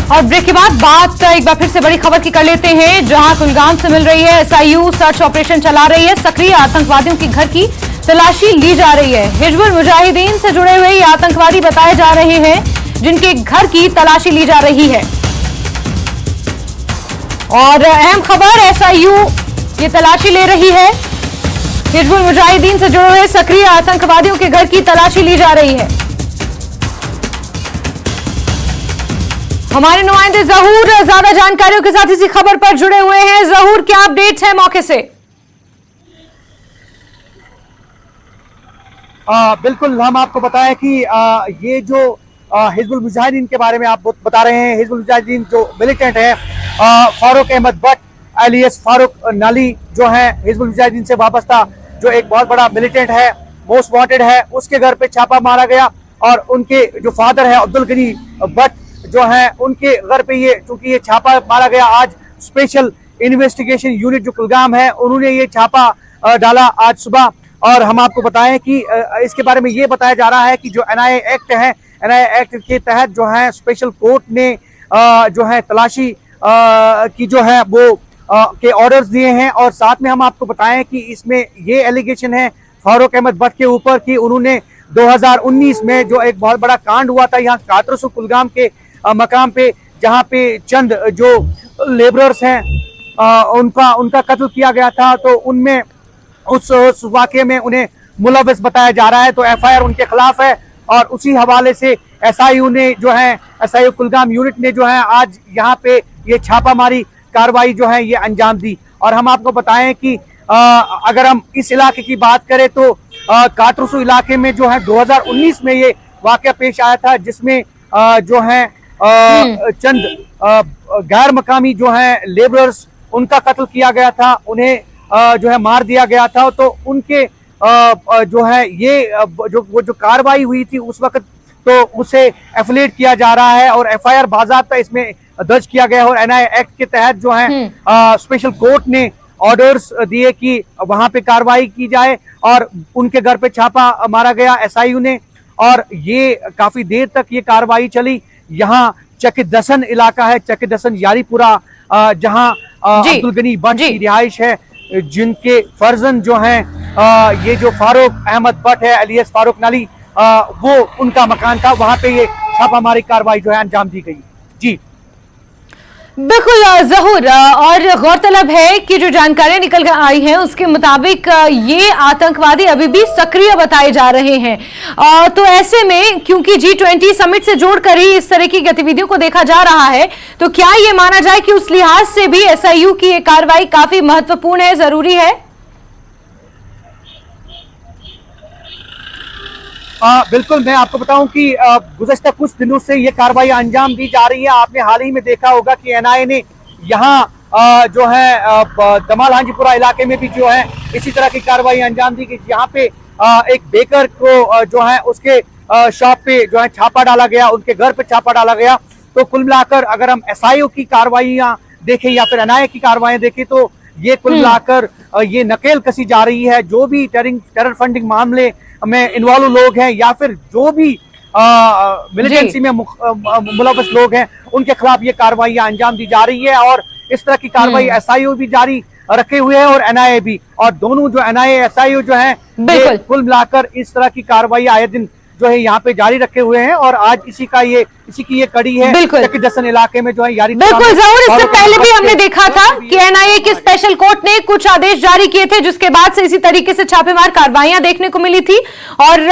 और ब्रेक के बाद बात एक बार फिर से बड़ी खबर की कर लेते हैं, जहां कुलगाम से मिल रही है। एसआईयू सर्च ऑपरेशन चला रही है। सक्रिय आतंकवादियों के घर की तलाशी ली जा रही है। हिजबुल मुजाहिदीन से जुड़े हुए ये आतंकवादी बताए जा रहे हैं, जिनके घर की तलाशी ली जा रही है। और अहम खबर, एसआईयू ये तलाशी ले रही है। हिजबुल मुजाहिदीन से जुड़े हुए सक्रिय आतंकवादियों के घर की तलाशी ली जा रही है। हमारे नुमाइंदे जहूर ज्यादा जानकारियों के साथ इसी खबर पर जुड़े हुए हैं। जहूर, क्या अपडेट्स है मौके से? बिल्कुल, हम आपको बताएं कि ये जो हिजबुल मुजाहिदीन के बारे में आप बता रहे हैं। हिजबुल मुजाहिदीन जो मिलिटेंट है फारूक अहमद भट्ट एलियस फारूक नाली, जो है हिजबुल मुजाहिदीन से वाबस्ता जो एक बहुत बड़ा मिलिटेंट है, मोस्ट वांटेड है, उसके घर पे छापा मारा गया। और उनके जो फादर है अब्दुल गनी भट्ट जो है, उनके घर पे ये चूंकि ये छापा मारा गया आज, स्पेशल इन्वेस्टिगेशन यूनिट जो कुलगाम है उन्होंने ये छापा डाला आज सुबह। और हम आपको बताएं कि इसके बारे में ये बताया जा रहा है कि जो एनआईए एक्ट है, एनआईए एक्ट के तहत जो है स्पेशल कोर्ट ने जो है तलाशी की जो है वो के ऑर्डर्स दिए हैं। और साथ में हम आपको बताएं कि इसमें ये एलिगेशन है फारूक अहमद भट्ट के ऊपर कि उन्होंने 2019 में जो एक बहुत बड़ा कांड हुआ था यहाँ कातरसू कुलगाम के मकाम पे, जहाँ पे चंद जो लेबरर्स हैं उनका कत्ल किया गया था, तो उनमें उस वाकये में उन्हें मुलव्विस बताया जा रहा है। तो एफआईआर उनके खिलाफ है। और उसी हवाले से एसआईयू ने जो है, एसआईयू कुलगाम यूनिट ने जो है आज यहाँ पे ये छापामारी कार्रवाई जो है ये अंजाम दी। और हम आपको बताएं कि अगर हम इस इलाके की बात करें तो कातरसू इलाके में जो है 2019 में ये वाकया पेश आया था, जिसमें जो है चंद गैर मकामी जो है लेबरर्स, उनका कत्ल किया गया था, उन्हें जो है मार दिया गया था। तो उनके जो है ये जो कार्रवाई हुई थी उस वक्त, तो उसे एफिलिएट किया जा रहा है और एफआईआर बाज़ाब्ता इसमें दर्ज किया गया है। और एनआईए एक्ट के तहत जो है स्पेशल कोर्ट ने ऑर्डर्स दिए कि वहां पे कार्रवाई की जाए और उनके घर पे छापा मारा गया एसआईयू ने। और ये काफी देर तक ये कार्रवाई चली। यहाँ चकिदसन इलाका है, चकिदसन यारीपुरा, जहाँ अब्दुल गनी भट्ट की रिहाइश है, जिनके फर्जन जो हैं ये जो फारूक अहमद भट्ट है एलियस फारूक नाली, वो उनका मकान था, वहां पे ये छापामारी कार्रवाई जो है अंजाम दी गई। जी बिल्कुल जहूर, और गौरतलब है कि जो जानकारियां निकल कर आई हैं उसके मुताबिक ये आतंकवादी अभी भी सक्रिय बताए जा रहे हैं। तो ऐसे में क्योंकि G20 समिट से जोड़कर ही इस तरह की गतिविधियों को देखा जा रहा है, तो क्या ये माना जाए कि उस लिहाज से भी एसआईयू की ये कार्रवाई काफी महत्वपूर्ण है, जरूरी है? बिल्कुल, मैं आपको बताऊं कि गुज़श्ता कुछ दिनों से ये कार्रवाई अंजाम दी जा रही है। आपने हाल ही में देखा होगा कि एनआईए ने यहाँ जो है दमाल हांजीपुरा इलाके में भी जो है इसी तरह की कार्रवाई अंजाम दी गई। यहाँ पे एक बेकर को जो है उसके शॉप पे जो है छापा डाला गया, उनके घर पे छापा डाला गया। तो कुल मिलाकर अगर हम एसआईयू की कार्रवाइयाँ देखें या फिर एनआईए की कार्रवाइयाँ देखें, तो ये कुल मिलाकर ये नकेल कसी जा रही है। जो भी टेरर फंडिंग मामले में इन्वॉल्व लोग हैं या फिर जो भी मिलिटेंसी में मुलव्वस लोग हैं, उनके खिलाफ ये कार्रवाइयां अंजाम दी जा रही है। और इस तरह की कार्रवाई एसआईयू भी जारी रखे हुए हैं और एनआईए भी, और दोनों जो एनआईए एसआईयू जो है कुल मिलाकर इस तरह की कार्रवाई आए दिन जो है यहाँ पे जारी रखे हुए हैं। और आज इसी की ये कड़ी है चकिदसन इलाके में जो है यारी। बिल्कुल जरूर, इससे पहले भी हमने देखा था कि एनआईए के स्पेशल कोर्ट ने कुछ आदेश जारी किए थे, जिसके बाद से इसी तरीके से छापेमार कार्रवाइयां देखने को मिली थी। और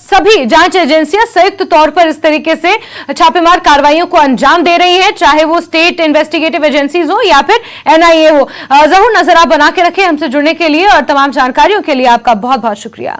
सभी जांच एजेंसियां संयुक्त तौर पर इस तरीके से छापेमार कार्रवाइयों को अंजाम दे रही है, चाहे वो स्टेट इन्वेस्टिगेटिव एजेंसीज हो या फिर एनआईए हो। जरूर नजर आप बना के रखें। हमसे जुड़ने के लिए और तमाम जानकारियों के लिए आपका बहुत बहुत शुक्रिया।